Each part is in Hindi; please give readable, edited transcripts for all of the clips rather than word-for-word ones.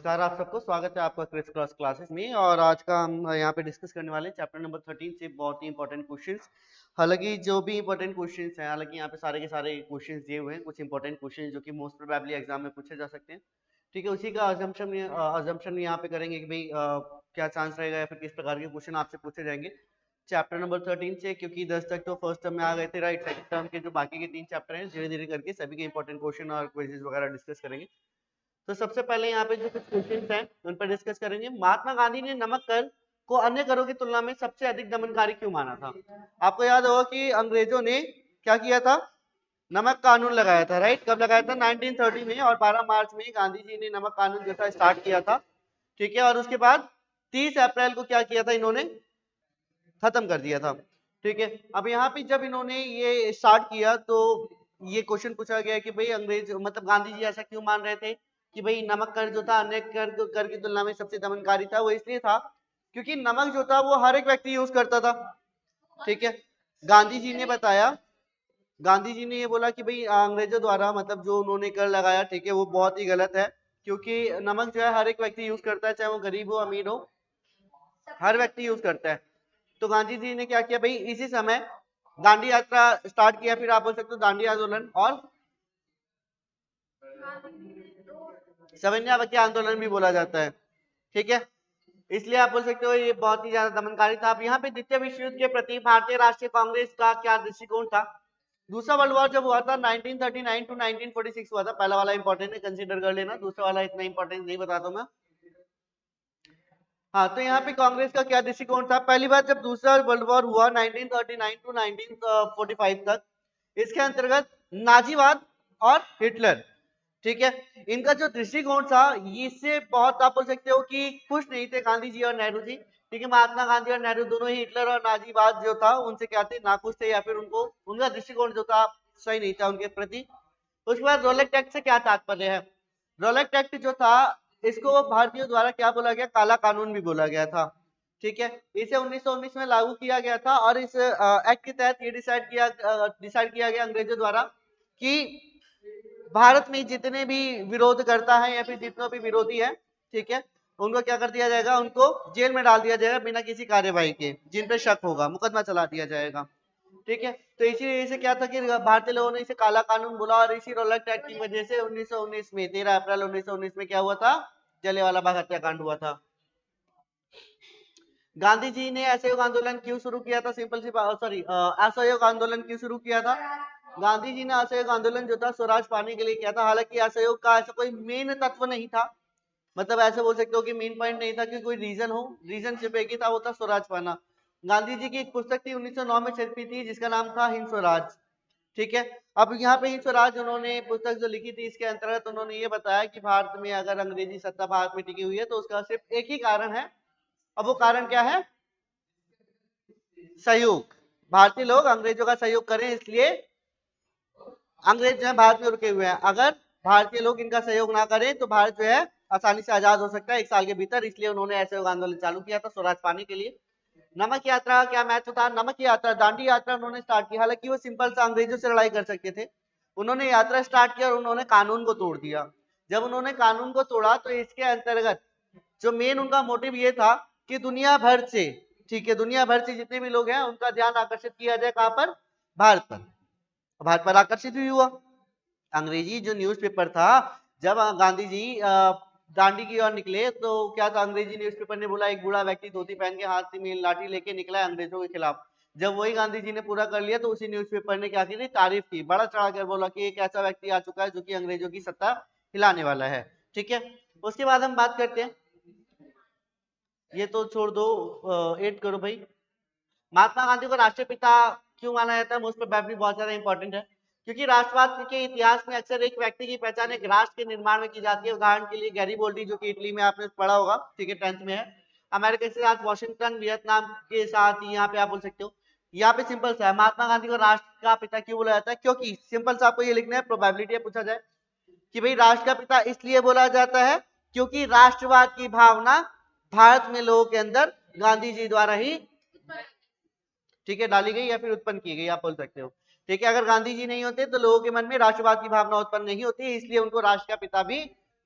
नमस्कार आप सबको, स्वागत है आपका क्रिस क्रॉस क्लासेस में। और आज का हम यहाँ पे डिस्कस करने वाले हैं चैप्टर नंबर 13 से बहुत ही इंपॉर्टेंट क्वेश्चंस। हालांकि जो भी इंपॉर्टेंट क्वेश्चंस हैं, हालांकि यहाँ पे सारे के सारे क्वेश्चंस दिए हुए हैं, कुछ इंपॉर्टेंट क्वेश्चंस जो कि मोस्ट प्रोबेबली एग्जाम में पूछे जा सकते हैं। ठीक है, उसी का अजम्पशन यहाँ पे करेंगे कि भाई क्या चांस रहेगा या फिर किस प्रकार के क्वेश्चन आपसे पूछे जाएंगे चैप्टर नंबर 13 से, क्योंकि 10 तक तो फर्स्ट टर्म में आ गए थे, राइट। सेकंड टर्म के जो बाकी के 3 चैप्टर हैं, धीरे धीरे करके सभी के इंपॉर्टेंट क्वेश्चन और क्विजेस वगैरह डिस्कस करेंगे। तो सबसे पहले यहाँ पे जो कुछ क्वेश्चंस हैं उन पर डिस्कस करेंगे। महात्मा गांधी ने नमक कर को अन्य करों की तुलना में सबसे अधिक दमनकारी क्यों माना था? आपको याद होगा कि अंग्रेजों ने क्या किया था? नमक कानून लगाया था, राइट। कब लगाया था? 1930 में। और 12 मार्च में गांधी जी ने नमक कानून जो था स्टार्ट किया था, ठीक है। और उसके बाद 30 अप्रैल को क्या किया था? इन्होंने खत्म कर दिया था, ठीक है। अब यहाँ पे जब इन्होंने ये स्टार्ट किया तो ये क्वेश्चन पूछा गया कि भाई अंग्रेज मतलब गांधी जी ऐसा क्यों मान रहे थे कि भाई नमक कर जो था अन्य कर की तुलना में सबसे दमनकारी था? वो इसलिए था क्योंकि नमक जो था वो हर एक व्यक्ति यूज करता था, ठीक है। गांधी जी ने बताया, गांधी जी ने ये बोला कि भाई अंग्रेजों द्वारा मतलब जो उन्होंने कर लगाया, ठीक है, वो बहुत ही गलत है, क्योंकि नमक जो है हर एक व्यक्ति यूज करता है, चाहे वो गरीब हो अमीर हो, हर व्यक्ति यूज करता है। तो गांधी जी ने क्या किया भाई, इसी समय दांडी यात्रा स्टार्ट किया। फिर आप बोल सकते हो दांडी आंदोलन और सविनय आंदोलन भी बोला जाता है, ठीक है। इसलिए आप बोल सकते हो ये बहुत ही ज्यादा दमनकारी था। अब यहाँ पे द्वितीय विश्व युद्ध के प्रति भारतीय राष्ट्रीय कांग्रेस का क्या दृष्टिकोण था? दूसरा वर्ल्ड वॉर जब हुआ था 1939 टू 1946 हुआ था। पहला वाला इंपॉर्टेंट है, कंसीडर कर लेना, दूसरा वाला इतना इंपॉर्टेंट नहीं बताता मैं। हाँ, तो यहाँ पे कांग्रेस का क्या दृष्टिकोण था? पहली बार जब दूसरा वर्ल्ड वॉर हुआ 1939 टू 1945 तक, इसके अंतर्गत नाजीवाद और हिटलर, ठीक है, इनका जो दृष्टिकोण था इससे बहुत आप बोल सकते हो कि खुश नहीं थे गांधी जी और नेहरू जी, ठीक है। महात्मा गांधी और नेहरू दोनों ही हिटलर और नाजीवाद जो था उनसे क्या थे, नाखुश थे, या फिर उनको उनका दृष्टिकोण जो था सही नहीं था उनके प्रति। उसके बाद रोलेक्ट एक्ट से क्या तात्पर्य है? रोलेक्ट एक्ट जो था इसको भारतीयों द्वारा क्या बोला गया? काला कानून भी बोला गया था, ठीक है। इसे 1919 में लागू किया गया था और इस एक्ट के तहत ये डिसाइड किया गया अंग्रेजों द्वारा कि भारत में जितने भी विरोध करता है या फिर जितने भी विरोधी है, ठीक है, उनको क्या कर दिया जाएगा? उनको जेल में डाल दिया जाएगा बिना किसी कार्यवाही के। जिन पे शक होगा मुकदमा चला दिया जाएगा, ठीक है। तो इसी से क्या था कि भारतीय लोगों ने इसे काला कानून बोला, और इसी रोलेक्ट एक्ट की वजह से 1919 में 13 अप्रैल 1919 में क्या हुआ था? जलियांवाला बाग हत्याकांड हुआ था। गांधी जी ने असहयोग आंदोलन क्यों शुरू किया था? सिंपल सी बात, सॉरी, असहयोग आंदोलन क्यों शुरू किया था? गांधी जी ने असहयोग आंदोलन जो था स्वराज पाने के लिए किया था। हालांकि असहयोग का ऐसा कोई मेन तत्व नहीं था, मतलब ऐसे बोल सकते हो कि मेन पॉइंट नहीं था कि कोई रीजन हो, रीजन सिर्फ एक ही था, वो था स्वराज पाना। गांधी जी की एक पुस्तक थी 1909 में छपी थी जिसका नाम था हिंद स्वराज, ठीक है। अब यहाँ पे हिंद स्वराज उन्होंने पुस्तक जो लिखी थी इसके अंतर्गत उन्होंने ये बताया कि भारत में अगर अंग्रेजी सत्ता भारत में टिकी हुई है तो उसका सिर्फ एक ही कारण है। अब वो कारण क्या है? सहयोग। भारतीय लोग अंग्रेजों का सहयोग करें, इसलिए अंग्रेज जो है भारत में रुके हुए हैं। अगर भारतीय लोग इनका सहयोग ना करें तो भारत जो है आसानी से आजाद हो सकता है 1 साल के भीतर। इसलिए उन्होंने असहयोग आंदोलन चालू किया था स्वराज पाने के लिए। नमक यात्रा का क्या महत्व था? नमक यात्रा, दांडी यात्रा उन्होंने स्टार्ट की। हालांकि वो सिंपल सा अंग्रेजों से लड़ाई कर सकते थे, उन्होंने यात्रा स्टार्ट किया और उन्होंने कानून को तोड़ दिया। जब उन्होंने कानून को तोड़ा तो इसके अंतर्गत जो मेन उनका मोटिव ये था कि दुनिया भर से, ठीक है, दुनिया भर से जितने भी लोग हैं उनका ध्यान आकर्षित किया जाए कहां पर? भारत पर। भारत पर आकर्षित भी हुआ। अंग्रेजी जो न्यूज़पेपर था, जब गांधी जी दांडी की ओर निकले तो क्या था, अंग्रेजी न्यूज़पेपर ने बोला एक बूढ़ा व्यक्ति धोती पहन के हाथ में लाठी लेके निकला है अंग्रेजों के खिलाफ। जब वही गांधी जी ने पूरा कर लिया तो उसी न्यूज़पेपर ने क्या की? तारीफ की, बड़ा चढ़ा कर बोला कि एक ऐसा व्यक्ति आ चुका है जो कि अंग्रेजों की सत्ता हिलाने वाला है, ठीक है। उसके बाद हम बात करते हैं, ये तो छोड़ दो, एड करो भाई। महात्मा गांधी को राष्ट्रीय पिता क्यों माना जाता है? मोस्ट प्रोबेबली बहुत ज्यादा इंपॉर्टेंट है, क्योंकि राष्ट्रवाद के इतिहास में अक्सर एक व्यक्ति की पहचान एक राष्ट्र के निर्माण में की जाती है। उदाहरण के लिए गैरीबोल्डी जो कि इटली में आपने पढ़ा होगा, ठीक है, 10th में है। अमेरिका के साथ वॉशिंगटन, वियतनाम के साथ यहाँ पे आप बोल सकते हो। यहाँ पे सिंपल सा है, महात्मा गांधी को राष्ट्र का पिता क्यों बोला जाता है? क्योंकि सिंपल सा आपको ये लिखना है, प्रोबेबिलिटी पूछा जाए कि भाई राष्ट्र का पिता इसलिए बोला जाता है क्योंकि राष्ट्रवाद की भावना भारत में लोगों के अंदर गांधी जी द्वारा ही, ठीक है, डाली गई या फिर उत्पन्न की गई, आप बोल सकते हो, ठीक है। अगर गांधी जी नहीं होते तो लोगों के मन में राष्ट्रवाद की भावना उत्पन्न नहीं होती, इसलिए उनको राष्ट्र का पिता भी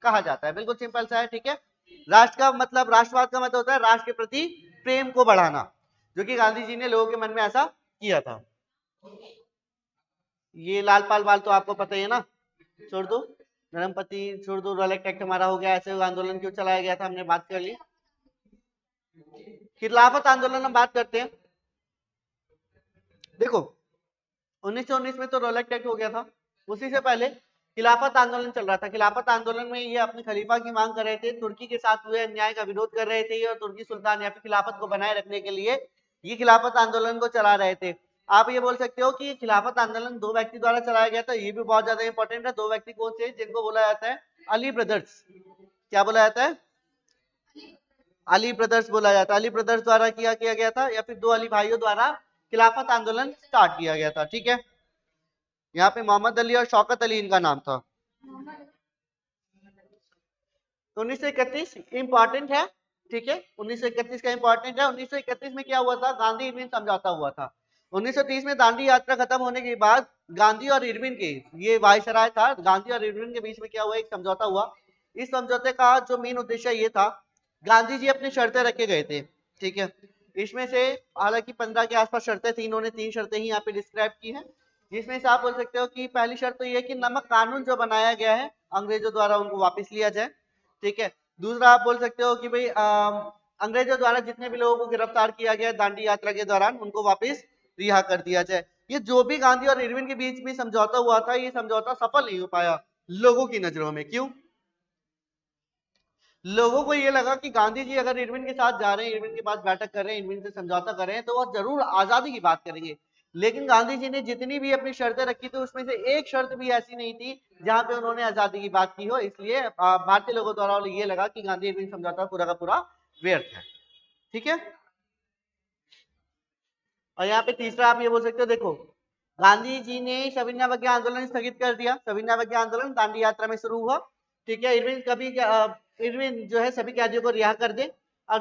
कहा जाता है। बिल्कुल सिंपल सा है, ठीक है। राष्ट्र का मतलब, राष्ट्रवाद का मतलब होता है राष्ट्र के प्रति प्रेम को बढ़ाना, जो कि गांधी जी ने लोगों के मन में ऐसा किया था। ये लाल पाल वाल तो आपको पता ही है ना, छोड़ दो, धर्मपति छोड़ दो, रॉलेट एक्ट हमारा हो गया, ऐसे आंदोलन क्यों चलाया गया था हमने बात कर ली। खिलाफत आंदोलन हम बात करते हैं। देखो 1919 में तो रॉलेट एक्ट हो गया था, उसी से पहले खिलाफत आंदोलन चल रहा था। खिलाफत आंदोलन में ये अपने खलीफा की मांग कर रहे थे, तुर्की के साथ हुए अन्याय का विरोध कर रहे थे और तुर्की सुल्तान या फिर खिलाफत को बनाए रखने के लिए ये खिलाफत आंदोलन को चला रहे थे। आप ये बोल सकते हो कि ये खिलाफत आंदोलन दो व्यक्ति द्वारा चलाया गया था, ये भी बहुत ज्यादा इंपॉर्टेंट है। दो व्यक्ति कौन से, जिनको बोला जाता है अली ब्रदर्स। क्या बोला जाता है, अली ब्रदर्स बोला जाता है। अली ब्रदर्स द्वारा किया गया था, या फिर दो अली भाइयों द्वारा खिलाफत आंदोलन स्टार्ट किया गया था, ठीक है। यहाँ पे मोहम्मद अली और शौकत अली इनका नाम था। 1931 इंपॉर्टेंट है, ठीक है। 1931 का इंपॉर्टेंट है। 1931 में क्या हुआ था, गांधी इरविन समझौता हुआ था। 1930 में दांडी यात्रा खत्म होने के बाद गांधी और इरविन के, ये वायसराय था, गांधी और इरविन के बीच में क्या हुआ, एक समझौता हुआ। इस समझौते का जो मेन उद्देश्य ये था, गांधी जी अपनी शर्तें रखे गए थे, ठीक है। इसमें से हालांकि 15 के आसपास शर्तें थी, इन्होंने 3 शर्तें ही यहाँ पे डिस्क्राइब की हैं, जिसमें से आप बोल सकते हो कि पहली शर्त तो ये है कि नमक कानून जो बनाया गया है अंग्रेजों द्वारा उनको वापस लिया जाए, ठीक है। दूसरा आप बोल सकते हो कि भाई अंग्रेजों द्वारा जितने भी लोगों को गिरफ्तार किया गया दांडी यात्रा के दौरान उनको वापस रिहा कर दिया जाए। ये जो भी गांधी और इरविन के बीच में समझौता हुआ था, ये समझौता सफल नहीं हो पाया लोगों की नजरों में। क्यों? लोगों को ये लगा कि गांधी जी अगर इरविन के साथ जा रहे हैं, इरविन के पास बैठक कर रहे हैं, इरविन से समझौता कर रहे हैं, तो वो जरूर आजादी की बात करेंगे। लेकिन गांधी जी ने जितनी भी अपनी शर्तें रखी थी उसमें से एक शर्त भी ऐसी नहीं थी जहां पे उन्होंने आजादी की बात की हो। इसलिए भारतीय लोगों द्वारा ये लगा कि गांधी इरविन समझौता पूरा का पूरा व्यर्थ है, ठीक है। और यहाँ पे तीसरा आप ये बोल सकते हो, देखो गांधी जी ने सविनय अवज्ञा आंदोलन स्थगित कर दिया। सविनय अवज्ञा आंदोलन दांडी यात्रा में शुरू हुआ, ठीक है। इरविन जो है सभी कैदियों को रिहा कर दे, और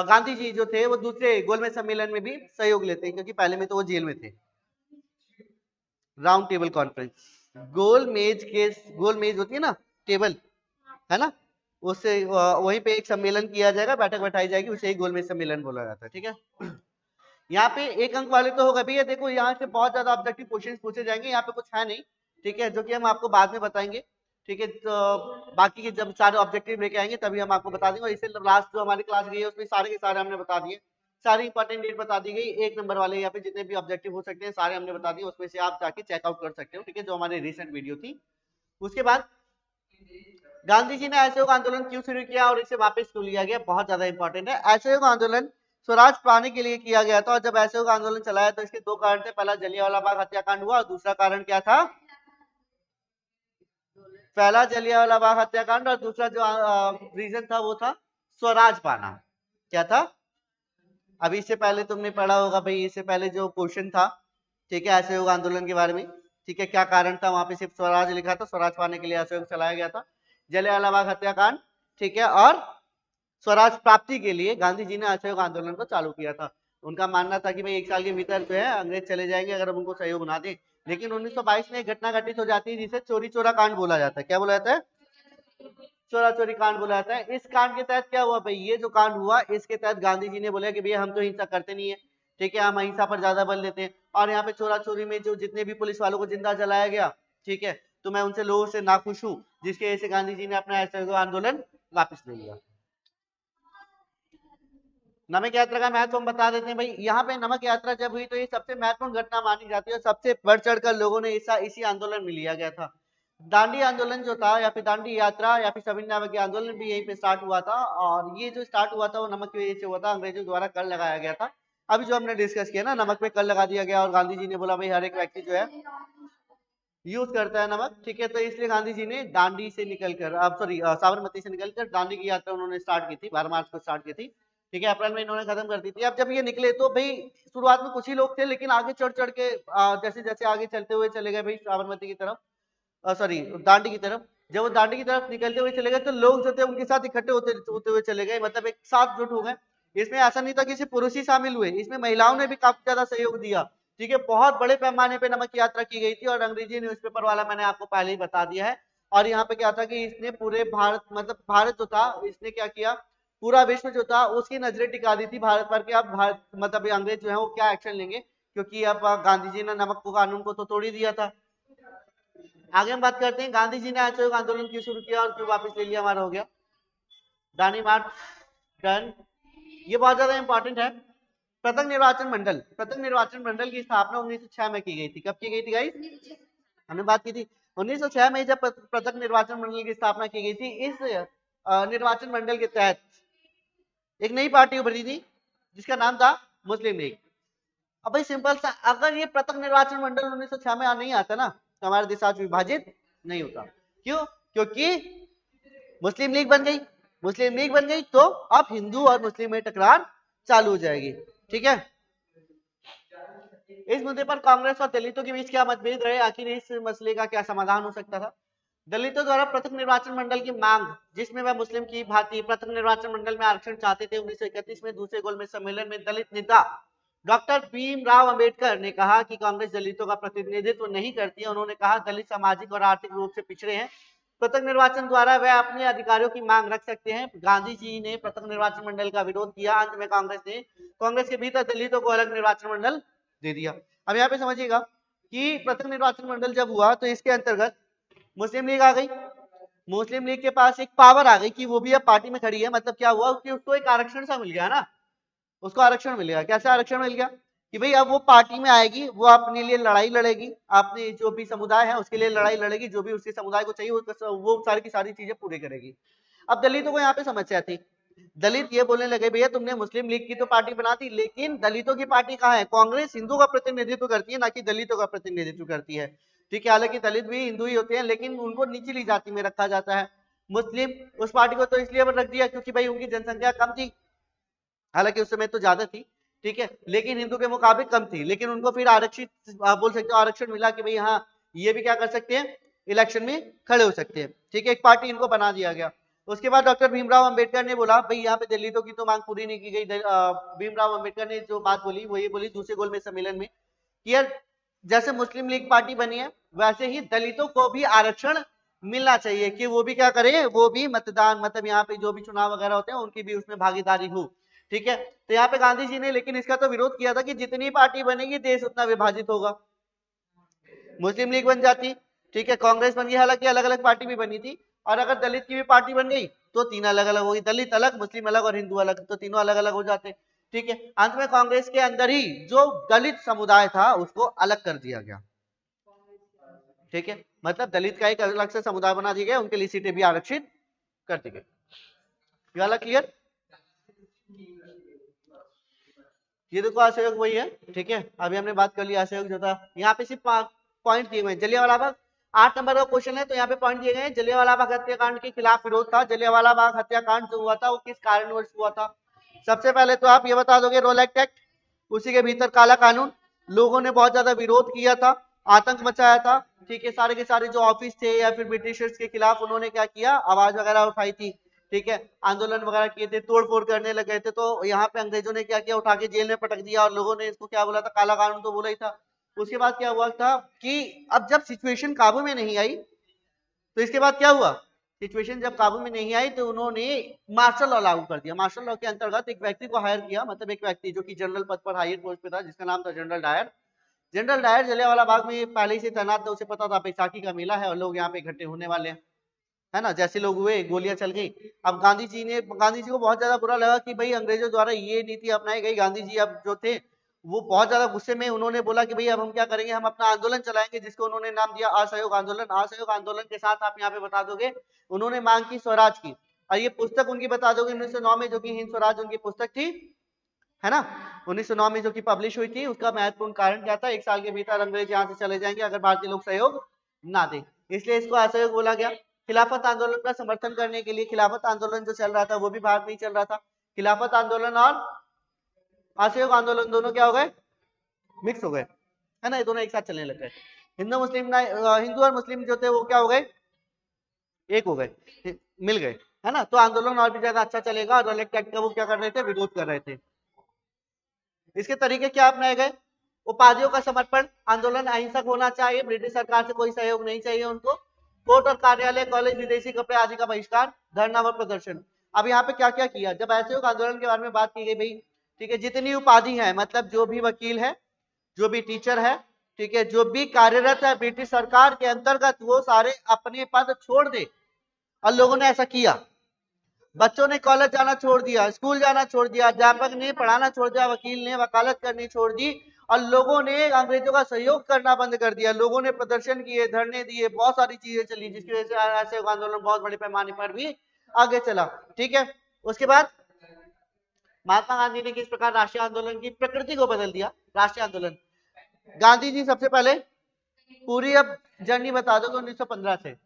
गांधी जी जो थे वो दूसरे गोलमेज सम्मेलन में भी सहयोग लेते हैं, क्योंकि पहले में तो वो जेल में थे। राउंड टेबल कॉन्फ्रेंस, गोल मेज होती है ना, टेबल है ना, उससे वहीं पे एक सम्मेलन किया जाएगा, बैठक बैठाई जाएगी, उसे ही गोलमेज सम्मेलन बोला जाता है, ठीक है। यहाँ पे एक अंक वाले तो होगा भैया, देखो यहाँ से बहुत ज्यादा ऑब्जेक्टिव क्वेश्चन पूछे जाएंगे, यहाँ पे कुछ है नहीं, ठीक है, जो कि हम आपको बाद में बताएंगे, ठीक है। तो बाकी के जब सारे ऑब्जेक्टिव लेके आएंगे तभी हम आपको बता देंगे। और इससे लास्ट जो हमारी क्लास गई है उसमें सारे के सारे हमने बता दिए, सारी इंपॉर्टेंट डेट बता दी गई, 1 नंबर वाले यहाँ पे जितने भी ऑब्जेक्टिव हो सकते हैं सारे हमने बता दिए, उसमें से आप जाके चेकआउट कर सकते हो, ठीक है, जो हमारी रिसेंट वीडियो थी। उसके बाद गांधी जी ने असहयोग आंदोलन क्यों शुरू किया और इसे वापस क्यों लिया गया, बहुत ज्यादा इंपॉर्टेंट है। असहयोग आंदोलन स्वराज पाने के लिए किया गया था, और जब असहयोग आंदोलन चलाया तो इसके 2 कारण थे। पहला जलियांवाला बाग हत्याकांड हुआ, और दूसरा कारण क्या था, पहला जलियांवाला बाग हत्याकांड, और दूसरा जो रीजन था वो था स्वराज पाना। क्या था, अभी इससे पहले तुमने पढ़ा होगा भाई, इससे पहले जो क्वेश्चन था, ठीक है, असहयोग आंदोलन के बारे में, ठीक है, क्या कारण था, वहां पे सिर्फ स्वराज लिखा था, स्वराज पाने के लिए असहयोग चलाया गया था। जलियांवाला बाग हत्याकांड, ठीक है, और स्वराज प्राप्ति के लिए गांधी जी ने असहयोग आंदोलन को चालू किया था। उनका मानना था कि भाई 1 साल के भीतर जो है अंग्रेज चले जाएंगे अगर हम उनको सहयोग ना दें। लेकिन 1922 में एक घटना घटित हो जाती है जिसे चोरी चोरा कांड बोला जाता है। क्या बोला जाता है, चोरा चोरी कांड बोला जाता है। इस कांड के तहत क्या हुआ भाई, ये जो कांड हुआ इसके तहत गांधी जी ने बोला कि भैया हम तो हिंसा करते नहीं है, ठीक है, हम अहिंसा पर ज्यादा बल देते हैं। और यहाँ पे चोरा चोरी में जो जितने भी पुलिस वालों को जिंदा जलाया गया, ठीक है, तो मैं उनसे लोगों से नाखुश हूँ, जिसकी वजह से गांधी जी ने अपना असहयोग आंदोलन वापस ले लिया। नमक यात्रा का महत्व हम बता देते हैं भाई। यहाँ पे नमक यात्रा जब हुई तो ये सबसे महत्वपूर्ण घटना मानी जाती है, और सबसे बढ़ चढ़कर लोगों ने इसी आंदोलन में लिया गया था। दांडी आंदोलन जो था, या फिर दांडी यात्रा, या फिर सविनय अवज्ञा आंदोलन भी यहीं पे स्टार्ट हुआ था, और ये जो स्टार्ट हुआ था वो नमक की वजह से हुआ था। अंग्रेजों द्वारा कर लगाया गया था, अभी जो हमने डिस्कस किया ना, नमक पे कर लगा दिया गया, और गांधी जी ने बोला भाई हर एक व्यक्ति जो है यूज करता है नमक, ठीक है, तो इसलिए गांधी जी ने दांडी से निकलकर, अब सॉरी साबरमती से निकलकर दांडी की यात्रा उन्होंने स्टार्ट की थी, 12 मार्च को स्टार्ट की थी, ठीक है, अप्रैल में इन्होंने खत्म कर दी थी। अब जब ये निकले तो भाई शुरुआत में कुछ ही लोग थे, लेकिन आगे चढ़ चढ़ के जैसे जैसे आगे चलते हुए चले गए भाई साबरमती की तरफ, सॉरी दांडी की तरफ। जब वो दांडी की तरफ निकलते हुए चले गए तो लोग जो थे उनके साथ इकट्ठे होते हुए चले गए, मतलब एक साथ जुट हो गए। इसमें ऐसा नहीं था कि सिर्फ पुरुष ही शामिल हुए, इसमें महिलाओं ने भी काफी ज्यादा सहयोग दिया, ठीक है। बहुत बड़े पैमाने पे नमक यात्रा की गई थी, और अंग्रेजी न्यूज़पेपर वाला मैंने आपको पहले ही बता दिया है, और यहाँ पे क्या था कि इसने पूरे भारत मतलब भारत जो था इसने क्या किया, पूरा विश्व जो था उसकी नजरें टिका दी थी भारत पर कि अब भारत मतलब ये अंग्रेज जो है वो क्या एक्शन लेंगे, क्योंकि अब गांधी जी ने नमक को कानून को तो तोड़ ही दिया था। आगे हम बात करते हैं गांधी जी ने असहयोग आंदोलन क्यों शुरू किया और क्यों वापस ले लिया, हमारा हो गया दानी मार्च डन। ये बहुत ज्यादा इंपॉर्टेंट है। पृथक निर्वाचन मंडल की स्थापना 1906 में की गई थी। कब की गई थी गाइस? हमने बात की थी 1906 में जब पृथक निर्वाचन मंडल की स्थापना की गई थी। इस निर्वाचन मंडल के तहत एक नई पार्टी उभरी थी जिसका नाम था मुस्लिम लीग। अब भाई सिंपल सा, अगर ये पृथक निर्वाचन मंडल 1906 में नहीं आता ना तो हमारा देश आज विभाजित नहीं होता। क्यों? क्योंकि मुस्लिम लीग बन गई। मुस्लिम लीग बन गई तो अब हिंदू और मुस्लिम में टकरार चालू हो जाएगी। ठीक है, इस मुद्दे पर कांग्रेस और दलितों के बीच क्या मतभेद रहे, आखिर इस मसले का क्या समाधान हो सकता था? दलितों द्वारा पृथक निर्वाचन मंडल की मांग, जिसमें वह मुस्लिम की भांति पृथक निर्वाचन मंडल में आरक्षण चाहते थे, 1931 में दूसरे गोलमेज सम्मेलन में दलित नेता डॉक्टर भीमराव अंबेडकर ने कहा कि कांग्रेस दलितों का प्रतिनिधित्व नहीं करती है। उन्होंने कहा दलित सामाजिक और आर्थिक रूप से पिछड़े हैं, पृथक निर्वाचन द्वारा वह अपने अधिकारों की मांग रख सकते हैं। गांधी जी ने पृथक निर्वाचन मंडल का विरोध किया। अंत में कांग्रेस के भीतर दलितों को अलग निर्वाचन मंडल दे दिया। अब यहाँ पे समझिएगा कि पृथक निर्वाचन मंडल जब हुआ तो इसके अंतर्गत मुस्लिम लीग आ गई। मुस्लिम लीग के पास एक पावर आ गई कि वो भी अब पार्टी में खड़ी है। मतलब क्या हुआ कि उसको एक आरक्षण सा मिल गया ना, उसको आरक्षण मिल गया। कैसे आरक्षण मिल गया कि भाई अब वो पार्टी में आएगी, वो अपने लिए लड़ाई लड़ेगी, अपने जो भी समुदाय है उसके लिए लड़ाई लड़ेगी, जो भी उसके समुदाय को चाहिए वो सारी की सारी चीजें पूरी करेगी। अब दलितों को यहाँ पे समस्या थी। दलित ये बोलने लगे भैया तुमने मुस्लिम लीग की तो पार्टी बना दी, लेकिन दलितों की पार्टी कहाँ है? कांग्रेस हिंदू का प्रतिनिधित्व करती है, ना कि दलितों का प्रतिनिधित्व करती है। ठीक है, हालांकि दलित भी हिंदू ही होते हैं लेकिन उनको निचली जाति में रखा जाता है। मुस्लिम उस पार्टी को तो इसलिए रख दिया क्योंकि भाई उनकी जनसंख्या कम थी, हालांकि उस समय तो ज्यादा थी। ठीक है, लेकिन हिंदू के मुकाबले कम थी, लेकिन उनको फिर आरक्षित आप बोल सकते हो आरक्षण मिला कि भाई हाँ ये भी क्या कर सकते हैं, इलेक्शन में खड़े हो सकते हैं। ठीक है, एक पार्टी इनको बना दिया गया। उसके बाद डॉक्टर भीमराव अंबेडकर ने बोला भाई यहाँ पे दलितों की तो मांग पूरी नहीं की गई। भीमराव अंबेडकर ने जो बात बोली वो ये बोली दूसरे गोलमेज सम्मेलन में कि यार जैसे मुस्लिम लीग पार्टी बनी है वैसे ही दलितों को भी आरक्षण मिलना चाहिए कि वो भी क्या करें, वो भी मतदान मतलब यहाँ पे जो भी चुनाव वगैरह होते हैं उनकी भी उसमें भागीदारी हो। ठीक है, तो यहाँ पे गांधी जी ने लेकिन इसका तो विरोध किया था कि जितनी पार्टी बनेगी देश उतना विभाजित होगा। मुस्लिम लीग बन जाती, ठीक है, कांग्रेस बन गई, हालांकि अलग अलग पार्टी भी बनी थी, और अगर दलित की भी पार्टी बन गई तो तीन अलग अलग होगी, दलित अलग, मुस्लिम अलग और हिंदू अलग, तो तीनों अलग अलग हो जाते। ठीक है, अंत में कांग्रेस के अंदर ही जो दलित समुदाय था उसको अलग कर दिया गया। ठीक है, मतलब दलित का एक अलग से समुदाय बना दिया गया, उनके लिए सीटें भी आरक्षित कर दी गई। ये वाला क्लियर? ये देखो असहयोग वही है। ठीक है, अभी हमने बात कर लिया असहयोग जो था। यहाँ पे सिर्फ पॉइंट दिए हुए हैं। जलियांवाला बाग 8 नंबर का क्वेश्चन है तो यहाँ पे पॉइंट दिए गए हैं। जलियांवाला बाग हत्याकांड के खिलाफ विरोध था। जलियांवाला बाग हत्याकांड जो हुआ था वो किस कारणवश हुआ था? सबसे पहले तो आप ये बता दोगे रोलैक्ट एक्ट, उसी के भीतर काला कानून, लोगों ने बहुत ज्यादा विरोध किया था, आतंक मचाया था। ठीक है, सारे के सारे जो ऑफिस थे या फिर ब्रिटिशर्स के खिलाफ उन्होंने क्या किया, आवाज वगैरह उठाई थी। ठीक है, आंदोलन वगैरह किए थे, तोड़ फोड़ करने लगे थे, तो यहाँ पे अंग्रेजों ने क्या किया, उठा के जेल में पटक दिया और लोगों ने इसको क्या बोला था, काला कानून तो बोला ही था। उसके बाद क्या हुआ था कि अब जब सिचुएशन काबू में नहीं आई तो इसके बाद क्या हुआ, सिचुएशन जब काबू में नहीं आई तो उन्होंने मार्शल लॉ लागू कर दिया। मार्शल लॉ के अंतर्गत एक व्यक्ति को हायर किया, मतलब एक व्यक्ति जो कि जनरल पद पर हायर पोस्ट पे था, जिसका नाम था general Dyer. General Dyer Jallianwala Bagh में पहले ही से तैनात था, उसे पता था बैसाखी का मेला है और लोग यहाँ पे इकट्ठे होने वाले हैं, है ना। जैसे लोग हुए गोलियां चल गई। अब गांधी जी को बहुत ज्यादा बुरा लगा कि भाई अंग्रेजों द्वारा ये नीति अपनाई गई। गांधी जी अब जो थे वो बहुत ज्यादा गुस्से में, उन्होंने बोला कि भाई अब हम क्या करेंगे, हम अपना आंदोलन चलाएंगे, जिसको उन्होंने नाम दिया असहयोग आंदोलन। असहयोग आंदोलन के साथ आप यहाँ पे बता दोगे उन्होंने मांग की स्वराज की, और ये पुस्तक उनकी बता दोगे 1909 में, जो कि हिंद स्वराज उनकी पुस्तक थी, है ना। 1909 में जो कि पब्लिश हुई थी, उसका महत्वपूर्ण कारण क्या था, 1 साल के भीतर अंग्रेज यहाँ से चले जाएंगे अगर भारतीय लोग सहयोग ना दें, इसलिए इसको असहयोग बोला गया। खिलाफत आंदोलन का समर्थन करने के लिए, खिलाफत आंदोलन जो चल रहा था वो भी भारत में ही चल रहा था। खिलाफत आंदोलन और असहयोग आंदोलन दोनों क्या हो गए, मिक्स हो गए, है ना, ये दोनों एक साथ चलने लग गए। हिंदू और मुस्लिम जो थे वो क्या हो गए, एक हो गए, मिल गए, है ना। तो आंदोलन और भी ज्यादा अच्छा चलेगा, और रोलेक्ट एक्ट का वो क्या कर रहे थे, विरोध कर रहे थे। इसके तरीके क्या अपनाए गए, उपाधियों का समर्पण, आंदोलन अहिंसक होना चाहिए, ब्रिटिश सरकार से कोई सहयोग नहीं चाहिए उनको, कोर्ट और कार्यालय, कॉलेज, विदेशी कपड़े आदि का बहिष्कार, धरना व प्रदर्शन। अब यहाँ पे क्या क्या किया, जब असहयोग आंदोलन के बारे में बात की गई भाई, ठीक है, जितनी उपाधि है, मतलब जो भी वकील है, जो भी टीचर है, ठीक है, जो भी कार्यरत है ब्रिटिश सरकार के अंतर्गत, वो सारे अपने पद छोड़ दे। और लोगों ने ऐसा किया, बच्चों ने कॉलेज जाना छोड़ दिया, स्कूल जाना छोड़ दिया, अध्यापक ने पढ़ाना छोड़ दिया, वकील ने वकालत करनी छोड़ दी, और लोगों ने अंग्रेजों का सहयोग करना बंद कर दिया। लोगों ने प्रदर्शन किए, धरने दिए, बहुत सारी चीजें चली, जिसकी वजह से ऐसे आंदोलन बहुत बड़े पैमाने पर भी आगे चला। ठीक है, उसके बाद महात्मा गांधी ने किस प्रकार राष्ट्रीय आंदोलन की प्रकृति को बदल दिया। राष्ट्रीय आंदोलन, गांधी जी सबसे पहले पूरी अब जर्नी बता दो, 1915 से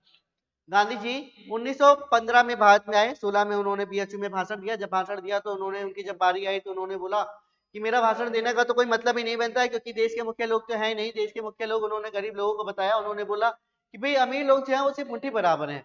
गांधी जी 1915 में भारत में आए, 16 में उन्होंने बीएचयू में भाषण दिया। जब भाषण दिया तो उन्होंने, उनकी जब बारी आई तो उन्होंने बोला कि मेरा भाषण देने का तो कोई मतलब ही नहीं बनता है, क्योंकि देश के मुख्य लोग तो है ही नहीं। देश के मुख्य लोग, उन्होंने गरीब लोगों को बताया, उन्होंने बोला कि भाई अमीर लोग जो है वो सिर्फ मुट्ठी बराबर है,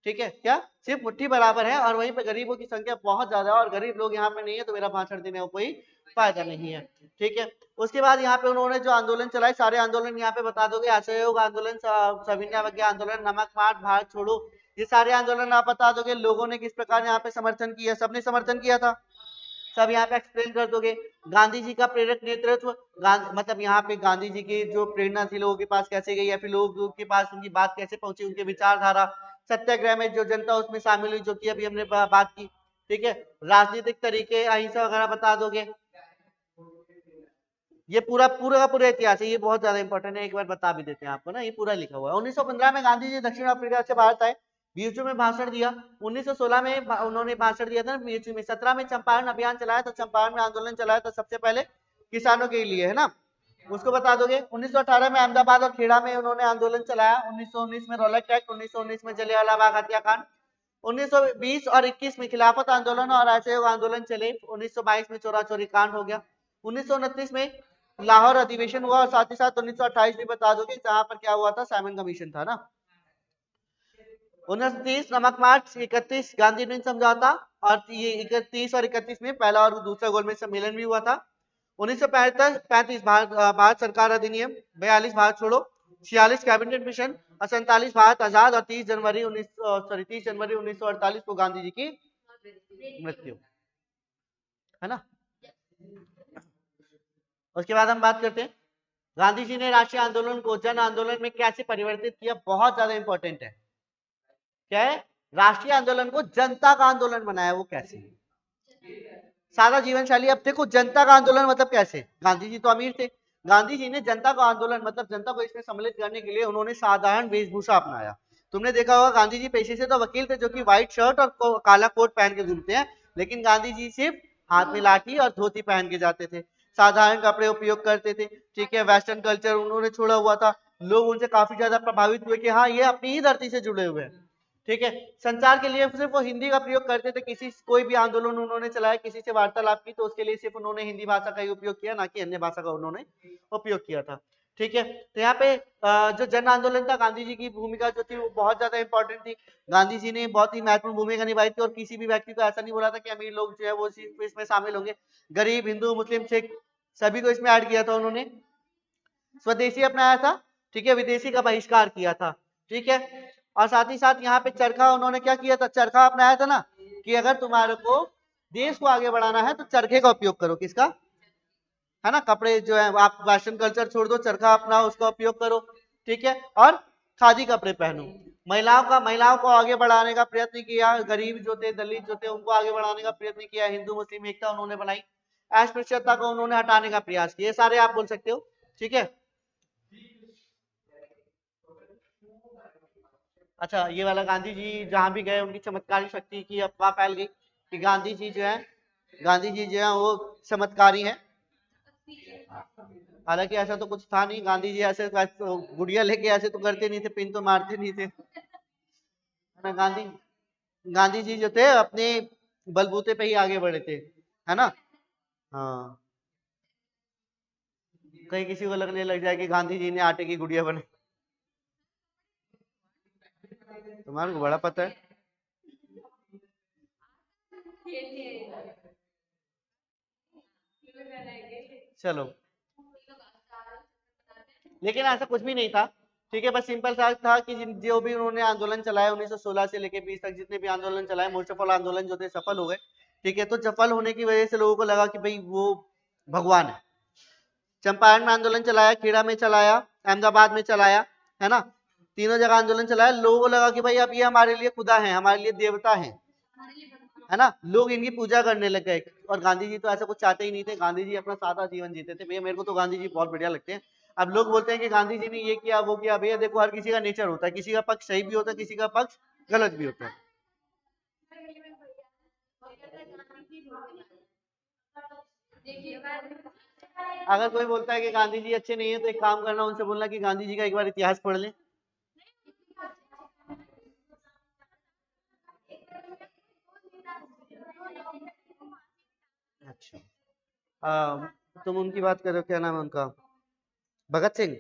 ठीक है, क्या सिर्फ मुट्ठी बराबर है, और वहीं पे गरीबों की संख्या बहुत ज्यादा है, और गरीब लोग यहाँ पे नहीं है, तो मेरा भाषण देने का कोई फायदा नहीं है। ठीक है, उसके बाद यहाँ पे उन्होंने जो आंदोलन चलाए, सारे आंदोलन यहाँ पे बता दोगे, असहयोग आंदोलन, सविनय अवज्ञा आंदोलन, नमक मार्च, भारत छोड़ो, ये सारे आंदोलन आप बता दोगे। लोगों ने किस प्रकार यहाँ पे समर्थन किया, सबने समर्थन किया था, सब यहाँ पे एक्सप्लेन कर दोगे। गांधी जी का प्रेरक नेतृत्व, मतलब यहाँ पे गांधी जी की जो प्रेरणा थी लोगों के पास कैसे गई, या फिर लोगों के पास उनकी बात कैसे पहुंची, उनके विचारधारा, सत्याग्रह में जो जनता उसमें शामिल हुई, जो कि अभी हमने बात की। ठीक है, राजनीतिक तरीके, अहिंसा वगैरह बता दोगे। ये पूरा पूरा का पूरा इतिहास है, ये बहुत ज्यादा इंपॉर्टेंट है, एक बार बता भी देते हैं आपको ना, ये पूरा लिखा हुआ है। 1915 में गांधी जी दक्षिण अफ्रीका से भारत आए, बीएचयू में भाषण दिया। 1916 में उन्होंने भाषण दिया था बीएचयू में। 17 में चंपारण अभियान चलाया था, चंपारण में आंदोलन चलाया था सबसे पहले किसानों के लिए, है ना, उसको बता दोगे। 1918 में अहमदाबाद और खेड़ा में उन्होंने आंदोलन चलाया। 1919 में रॉलेट एक्ट, 1919 में जलियांवाला बाग हत्याकांड, 1920 और 21 में खिलाफत आंदोलन और असहयोग आंदोलन चले। 1922 में चोरा चोरी कांड हो गया। 1929 में लाहौर अधिवेशन हुआ, और साथ ही साथ 1928 भी बता दोगे, जहां पर क्या हुआ था, साइमन कमीशन था ना। 1930 नमक मार्च, 31 गांधी न्यून समझौता, और ये 31 और 31 में पहला और दूसरा गोलमेज सम्मेलन भी हुआ था। 1935 भारत सरकार अधिनियम, 42 भारत छोड़ो, 46 कैबिनेट मिशन, और 47 भारत आजाद, और 30 जनवरी 1948 को गांधी जी की मृत्यु, है ना। उसके बाद हम बात करते हैं गांधी जी ने राष्ट्रीय आंदोलन को जन आंदोलन में कैसे परिवर्तित किया। बहुत ज्यादा इंपॉर्टेंट है, क्या है, राष्ट्रीय आंदोलन को जनता का आंदोलन बनाया, वो कैसे, सादा जीवन शैली। अब देखो जनता का आंदोलन मतलब कैसे, गांधी जी तो अमीर थे, गांधी जी ने जनता का आंदोलन मतलब जनता को इसमें सम्मिलित करने के लिए उन्होंने साधारण वेशभूषा अपनाया। तुमने देखा होगा गांधी जी पेशे से तो वकील थे, जो कि व्हाइट शर्ट और काला कोट पहन के घूमते हैं, लेकिन गांधी जी सिर्फ हाथ में लाठी और धोती पहन के जाते थे, साधारण कपड़े उपयोग करते थे। ठीक है, वेस्टर्न कल्चर उन्होंने छोड़ा हुआ था, लोग उनसे काफी ज्यादा प्रभावित हुए कि हाँ ये अपनी ही धरती से जुड़े हुए हैं। ठीक है, संचार के लिए सिर्फ वो हिंदी का प्रयोग करते थे। किसी कोई भी आंदोलन उन्होंने चलाया, किसी से वार्तालाप की, तो उसके लिए सिर्फ उन्होंने हिंदी भाषा का ही उपयोग किया, ना कि अन्य भाषा का उन्होंने उपयोग किया था। ठीक है, तो यहाँ पे जो जन आंदोलन था, गांधी जी की भूमिका जो थी वो बहुत ज्यादा इंपॉर्टेंट थी। गांधी जी ने बहुत ही महत्वपूर्ण भूमिका निभाई थी, और किसी भी व्यक्ति को ऐसा नहीं बोला था कि अमीर लोग जो है वो इसमें शामिल होंगे, गरीब, हिंदू, मुस्लिम, सिख सभी को इसमें ऐड किया था उन्होंने। स्वदेशी अपनाया था, ठीक है, विदेशी का बहिष्कार किया था। ठीक है, और साथ ही साथ यहाँ पे चरखा उन्होंने क्या किया था, चरखा अपनाया था ना, कि अगर तुम्हारे को देश को आगे बढ़ाना है तो चरखे का उपयोग करो। किसका, है ना, कपड़े जो है आप वेस्टर्न कल्चर छोड़ दो, चरखा अपनाओ, उसका उपयोग करो। ठीक है, और खादी कपड़े पहनो। महिलाओं को आगे बढ़ाने का प्रयत्न किया, गरीब जो थे, दलित जो थे, उनको आगे बढ़ाने का प्रयत्न किया। हिंदू मुस्लिम एकता उन्होंने बनाई, अस्पृश्यता को उन्होंने हटाने का प्रयास किया। सारे आप बोल सकते हो। ठीक है, अच्छा, ये वाला गांधी जी जहां भी गए उनकी चमत्कारी शक्ति की अफवाह फैल गई कि गांधी जी जो है वो चमत्कारी है। हालांकि ऐसा तो कुछ था नहीं, गांधी जी ऐसे गुड़िया लेके ऐसे तो करते नहीं थे, पिन तो मारते नहीं थे, है ना। गांधी जी जो थे अपने बलबूते पे ही आगे बढ़े थे, है ना। हाँ, कहीं किसी को लगने लग जाए कि गांधी जी ने आटे की गुड़िया बनाई। तुम्हारे को बड़ा पता है। चलो, लेकिन ऐसा कुछ भी नहीं था। ठीक है, बस सिंपल सा था कि जो भी उन्होंने आंदोलन चलाया 1916 से लेके 20 तक जितने भी आंदोलन चलाए, मोस्ट ऑफ ऑल आंदोलन जो थे सफल हो गए। ठीक है, तो सफल होने की वजह से लोगों को लगा कि भाई वो भगवान है। चंपारण में आंदोलन चलाया, खेड़ा में चलाया, अहमदाबाद में चलाया, है ना, तीनों जगह आंदोलन चलाया। लोगों को लगा कि भाई अब ये हमारे लिए खुदा है, हमारे लिए देवता है, है ना, लोग इनकी पूजा करने लग गए। और गांधी जी तो ऐसा कुछ चाहते ही नहीं थे, गांधी जी अपना सादा जीवन जीते थे। भैया मेरे को तो गांधी जी बहुत बढ़िया लगते हैं। अब लोग बोलते हैं कि गांधी जी ने ये किया वो किया, भैया देखो हर किसी का नेचर होता है, किसी का पक्ष सही भी होता है, किसी का पक्ष गलत भी होता है। अगर कोई बोलता है कि गांधी जी अच्छे नहीं है तो एक काम करना, उनसे बोलना कि गांधी जी का एक बार इतिहास पढ़ लें। अच्छा, तुम उनकी बात करो, क्या नाम है उनका, भगत सिंह,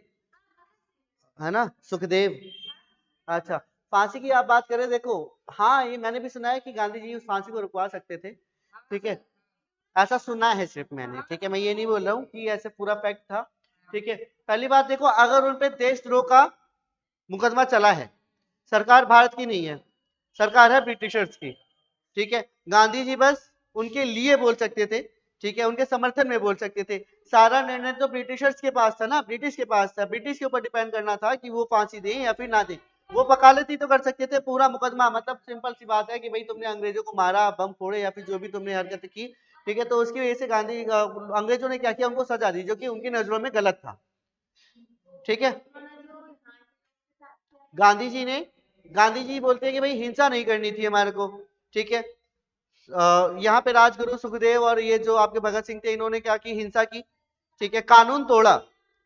है ना, सुखदेव। अच्छा, फांसी की आप बात करें, देखो हाँ ये मैंने भी सुना है कि गांधी जी उस फांसी को रुकवा सकते थे। ठीक है, ऐसा सुना है सिर्फ मैंने। ठीक है, मैं ये नहीं बोल रहा हूँ कि ऐसे पूरा फैक्ट था। ठीक है, पहली बात देखो, अगर उन पे देशद्रोह का मुकदमा चला है, सरकार भारत की नहीं है, सरकार है ब्रिटिशर्स की। ठीक है, गांधी जी बस उनके लिए बोल सकते थे, ठीक है, उनके समर्थन में बोल सकते थे। सारा निर्णय तो ब्रिटिशर्स के पास था ना, ब्रिटिश के पास था, ब्रिटिश के ऊपर डिपेंड करना था कि वो फांसी दें या फिर ना दें। वो वकालती तो कर सकते थे, पूरा मुकदमा मतलब सिंपल सी बात है कि भाई तुमने अंग्रेजों को मारा, बम फोड़े या फिर जो भी तुमने हरकत की, ठीक है, तो उसकी वजह से अंग्रेजों ने क्या किया, उनको सजा दी जो कि उनकी नजरों में गलत था। ठीक है, गांधी जी ने, गांधी जी बोलते हैं कि भाई हिंसा नहीं करनी थी हमारे को। ठीक है, यहाँ पे राजगुरु सुखदेव और ये जो आपके भगत सिंह थे, इन्होंने क्या की, हिंसा की। ठीक है, कानून तोड़ा।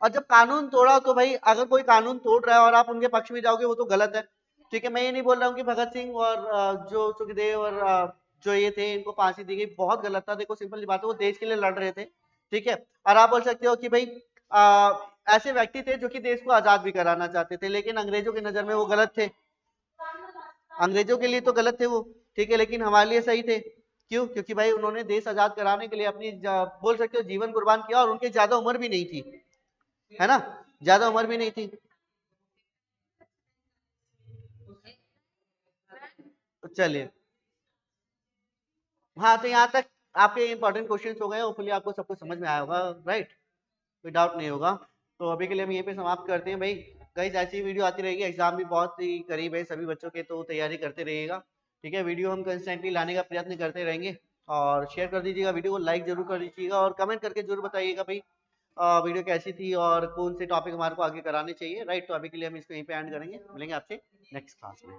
और जब कानून तोड़ा तो भाई अगर कोई कानून तोड़ रहा है और आप उनके पक्ष में जाओगे वो तो गलत है। ठीक है, मैं ये नहीं बोल रहा हूँ कि भगत सिंह और जो सुखदेव और जो ये थे इनको फांसी दी गई, बहुत गलत था। देखो सिंपल सी बात है, वो देश के लिए लड़ रहे थे। ठीक है, और आप बोल सकते हो कि भाई ऐसे व्यक्ति थे जो कि देश को आजाद भी कराना चाहते थे, लेकिन अंग्रेजों की नजर में वो गलत थे। अंग्रेजों के लिए तो गलत थे वो, ठीक है, लेकिन हमारे लिए सही थे। क्यों? क्योंकि भाई उन्होंने देश आजाद कराने के लिए अपनी बोल सकते हो जीवन कुर्बान किया, और उनके ज्यादा उम्र भी नहीं थी, है ना, ज्यादा उम्र भी नहीं थी। तो चलिए, हाँ तो यहाँ तक आपके इंपॉर्टेंट क्वेश्चन हो गए, होपफुली आपको सब कुछ समझ में आया होगा, राइट, कोई डाउट नहीं होगा। तो अभी के लिए हम यहीं पे समाप्त करते हैं भाई। कई ऐसी वीडियो आती रहेगी, एग्जाम भी बहुत ही करीब है सभी बच्चों के, तो तैयारी करते रहिएगा। ठीक है, वीडियो हम कंस्टेंटली लाने का प्रयत्न करते रहेंगे। और शेयर कर दीजिएगा वीडियो को, लाइक जरूर कर दीजिएगा, और कमेंट करके जरूर बताइएगा भाई वीडियो कैसी थी और कौन से टॉपिक हमारे को आगे कराने चाहिए, राइट। तो अभी के लिए हम इसको यहीं पे एंड करेंगे, मिलेंगे आपसे नेक्स्ट क्लास में।